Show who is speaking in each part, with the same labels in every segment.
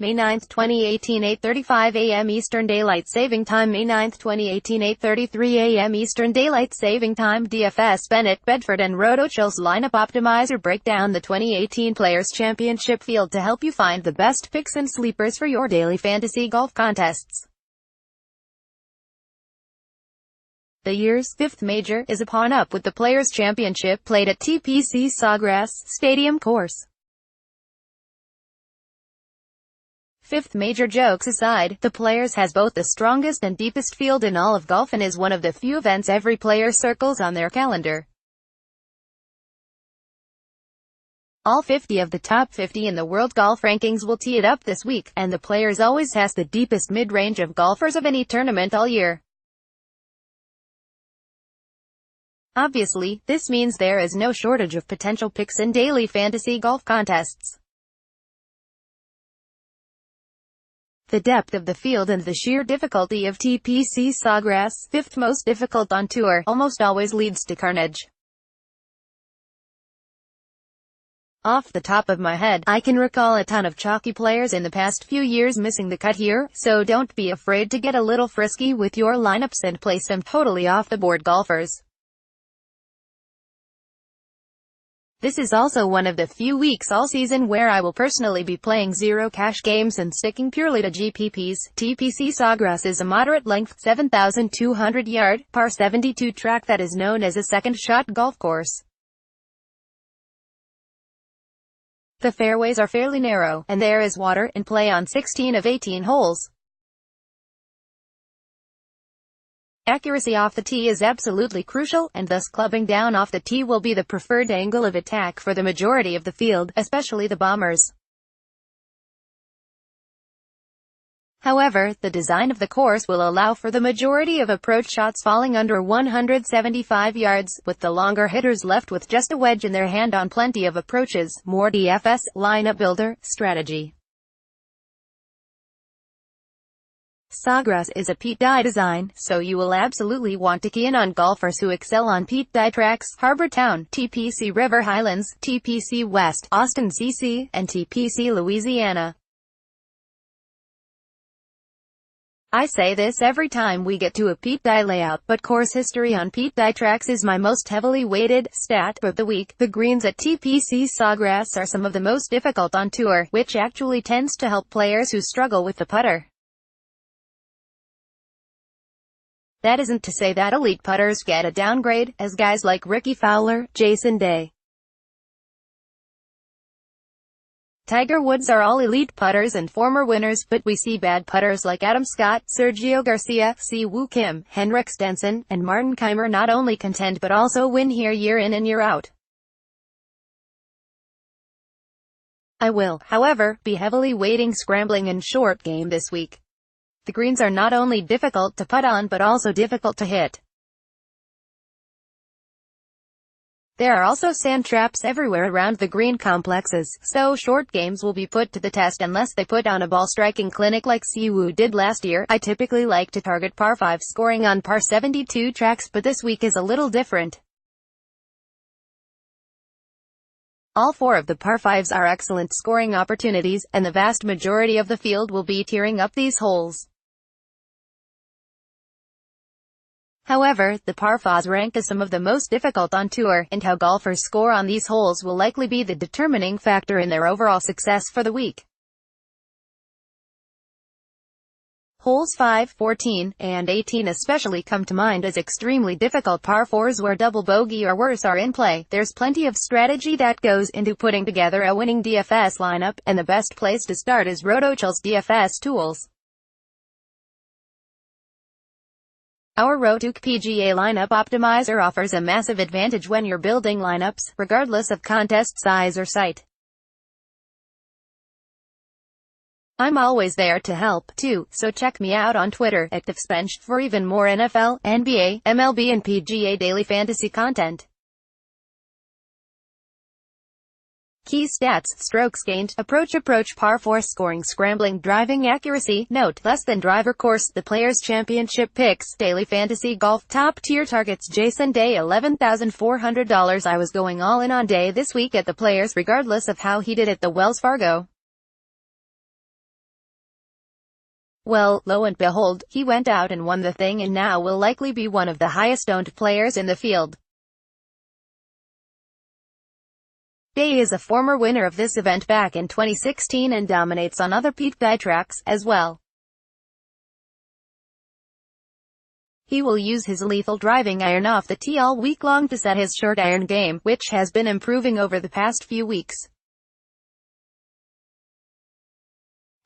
Speaker 1: May 9, 2018, 8:35 a.m. Eastern Daylight Saving Time. May 9, 2018, 8:33 a.m. Eastern Daylight Saving Time. DFS Bennett, Bedford and RotoChills Lineup Optimizer break down the 2018 Players Championship field to help you find the best picks and sleepers for your daily fantasy golf contests. The year's fifth major is upon up with the Players Championship played at TPC Sawgrass Stadium course. Fifth major, jokes aside, the Players has both the strongest and deepest field in all of golf and is one of the few events every player circles on their calendar. All 50 of the top 50 in the World Golf Rankings will tee it up this week, and the Players always has the deepest mid-range of golfers of any tournament all year. Obviously, this means there is no shortage of potential picks in daily fantasy golf contests. The depth of the field and the sheer difficulty of TPC Sawgrass, fifth most difficult on tour, almost always leads to carnage. Off the top of my head, I can recall a ton of chalky players in the past few years missing the cut here, so don't be afraid to get a little frisky with your lineups and play some totally off-the-board golfers. This is also one of the few weeks all season where I will personally be playing zero cash games and sticking purely to GPPs. TPC Sawgrass is a moderate-length, 7,200-yard, par 72 track that is known as a second-shot golf course. The fairways are fairly narrow, and there is water in play on 16 of 18 holes. Accuracy off the tee is absolutely crucial, and thus clubbing down off the tee will be the preferred angle of attack for the majority of the field, especially the bombers. However, the design of the course will allow for the majority of approach shots falling under 175 yards, with the longer hitters left with just a wedge in their hand on plenty of approaches. More DFS lineup builder strategy. Sawgrass is a Pete Dye design, so you will absolutely want to key in on golfers who excel on Pete Dye tracks: Harbour Town, TPC River Highlands, TPC West, Austin CC, and TPC Louisiana. I say this every time we get to a Pete Dye layout, but course history on Pete Dye tracks is my most heavily weighted stat of the week. The greens at TPC Sawgrass are some of the most difficult on tour, which actually tends to help players who struggle with the putter. That isn't to say that elite putters get a downgrade, as guys like Rickie Fowler, Jason Day, Tiger Woods are all elite putters and former winners, but we see bad putters like Adam Scott, Sergio Garcia, Siwoo Kim, Henrik Stenson, and Martin Kaymer not only contend but also win here year in and year out. I will, however, be heavily weighting scrambling and short game this week. The greens are not only difficult to putt on but also difficult to hit. There are also sand traps everywhere around the green complexes, so short games will be put to the test unless they put on a ball striking clinic like Siwoo did last year. I typically like to target par 5 scoring on par 72 tracks, but this week is a little different. All 4 of the par 5s are excellent scoring opportunities, and the vast majority of the field will be tearing up these holes. However, the par 5s rank as some of the most difficult on tour, and how golfers score on these holes will likely be the determining factor in their overall success for the week. Holes 5, 14, and 18 especially come to mind as extremely difficult par 4s where double bogey or worse are in play. There's plenty of strategy that goes into putting together a winning DFS lineup, and the best place to start is RotoChills DFS tools. Our Rotok PGA Lineup Optimizer offers a massive advantage when you're building lineups, regardless of contest size or site. I'm always there to help, too, so check me out on Twitter, @DefSpenched, for even more NFL, NBA, MLB and PGA daily fantasy content. Key stats: strokes gained, approach par 4 scoring, scrambling, driving accuracy. Note, less than driver course. The Players Championship picks, daily fantasy golf, top tier targets. Jason Day, $11,400. I was going all in on Day this week at the Players regardless of how he did at the Wells Fargo. Well, lo and behold, he went out and won the thing and now will likely be one of the highest-owned players in the field. Day is a former winner of this event back in 2016 and dominates on other peak guy tracks, as well. He will use his lethal driving iron off the tee all week long to set his short iron game, which has been improving over the past few weeks.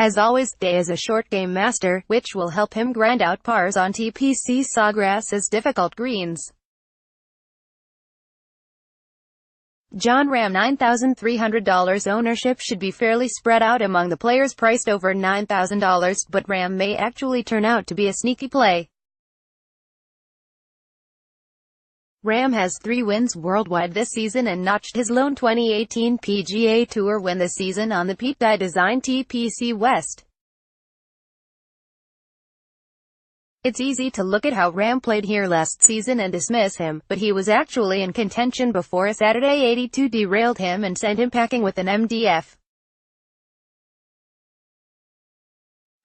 Speaker 1: As always, Day is a short game master, which will help him grind out pars on TPC Sawgrass's difficult greens. Jon Rahm $9,300 ownership should be fairly spread out among the players priced over $9,000, but Rahm may actually turn out to be a sneaky play. Rahm has 3 wins worldwide this season and notched his lone 2018 PGA Tour win this season on the Pete Dye designed TPC West. It's easy to look at how Rahm played here last season and dismiss him, but he was actually in contention before a Saturday 82 derailed him and sent him packing with an MDF.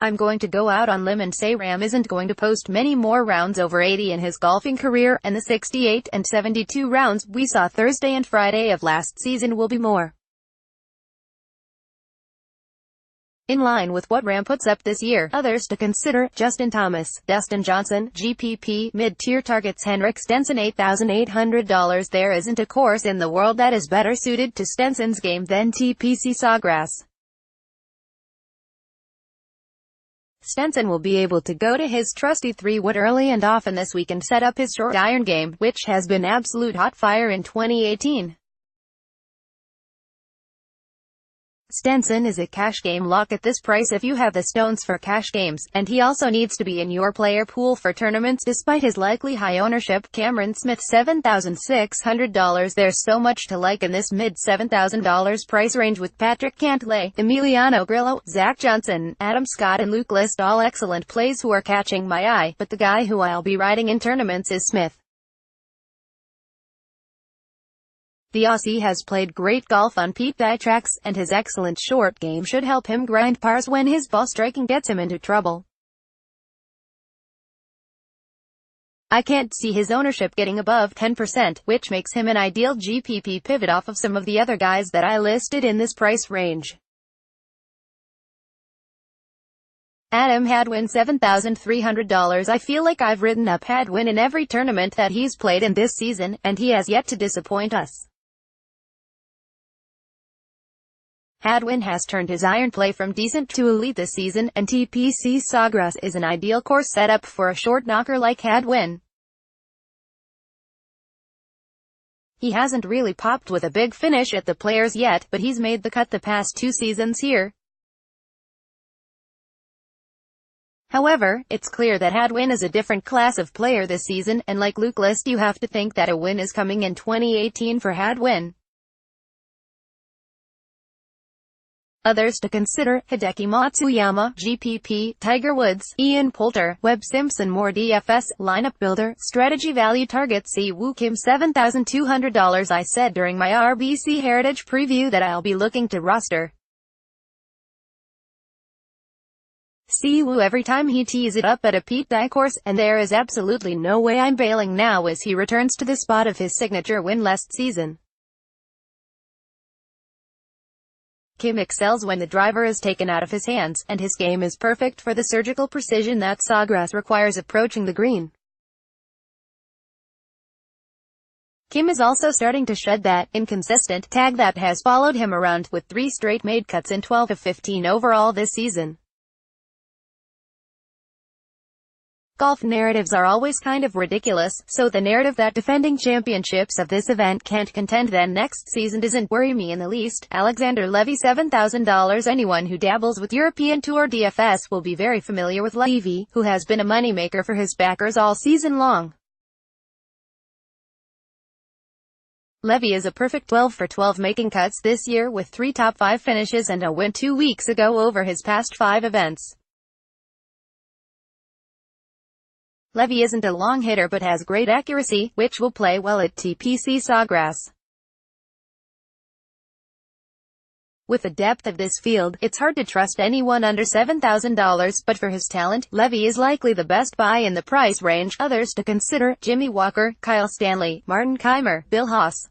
Speaker 1: I'm going to go out on limb and say Rahm isn't going to post many more rounds over 80 in his golfing career, and the 68 and 72 rounds we saw Thursday and Friday of last season will be more in line with what Rahm puts up this year. Others to consider: Justin Thomas, Dustin Johnson, GPP, mid-tier targets Henrik Stenson $8,800. There isn't a course in the world that is better suited to Stenson's game than TPC Sawgrass. Stenson will be able to go to his trusty 3-wood early and often this week and set up his short iron game, which has been absolute hot fire in 2018. Stenson is a cash game lock at this price if you have the stones for cash games, and he also needs to be in your player pool for tournaments despite his likely high ownership. Cameron Smith $7,600. There's so much to like in this mid-$7,000 price range with Patrick Cantlay, Emiliano Grillo, Zach Johnson, Adam Scott and Luke List, all excellent plays who are catching my eye, but the guy who I'll be riding in tournaments is Smith. The Aussie has played great golf on Pete Dye tracks, and his excellent short game should help him grind pars when his ball striking gets him into trouble. I can't see his ownership getting above 10%, which makes him an ideal GPP pivot off of some of the other guys that I listed in this price range. Adam Hadwin $7,300. I feel like I've written up Hadwin in every tournament that he's played in this season, and he has yet to disappoint us. Hadwin has turned his iron play from decent to elite this season, and TPC Sawgrass is an ideal course setup for a short knocker like Hadwin. He hasn't really popped with a big finish at the Players yet, but he's made the cut the past 2 seasons here. However, it's clear that Hadwin is a different class of player this season, and like Luke List, you have to think that a win is coming in 2018 for Hadwin. Others to consider: Hideki Matsuyama, GPP, Tiger Woods, Ian Poulter, Webb Simpson. More DFS, lineup builder, strategy value target. Si Woo Kim $7,200. I said during my RBC Heritage preview that I'll be looking to roster Si Woo every time he tees it up at a Pete Dye course, and there is absolutely no way I'm bailing now as he returns to the spot of his signature win last season. Kim excels when the driver is taken out of his hands, and his game is perfect for the surgical precision that Sawgrass requires approaching the green. Kim is also starting to shed that inconsistent tag that has followed him around, with 3 straight made cuts in 12 of 15 overall this season. Golf narratives are always kind of ridiculous, so the narrative that defending championships of this event can't contend then next season doesn't worry me in the least. Alexander Levy $7,000. Anyone who dabbles with European Tour DFS will be very familiar with Levy, who has been a moneymaker for his backers all season long. Levy is a perfect 12 for 12 making cuts this year with 3 top 5 finishes and a win 2 weeks ago over his past 5 events. Levy isn't a long hitter but has great accuracy, which will play well at TPC Sawgrass. With the depth of this field, it's hard to trust anyone under $7,000, but for his talent, Levy is likely the best buy in the price range. Others to consider: Jimmy Walker, Kyle Stanley, Martin Kaymer, Bill Haas.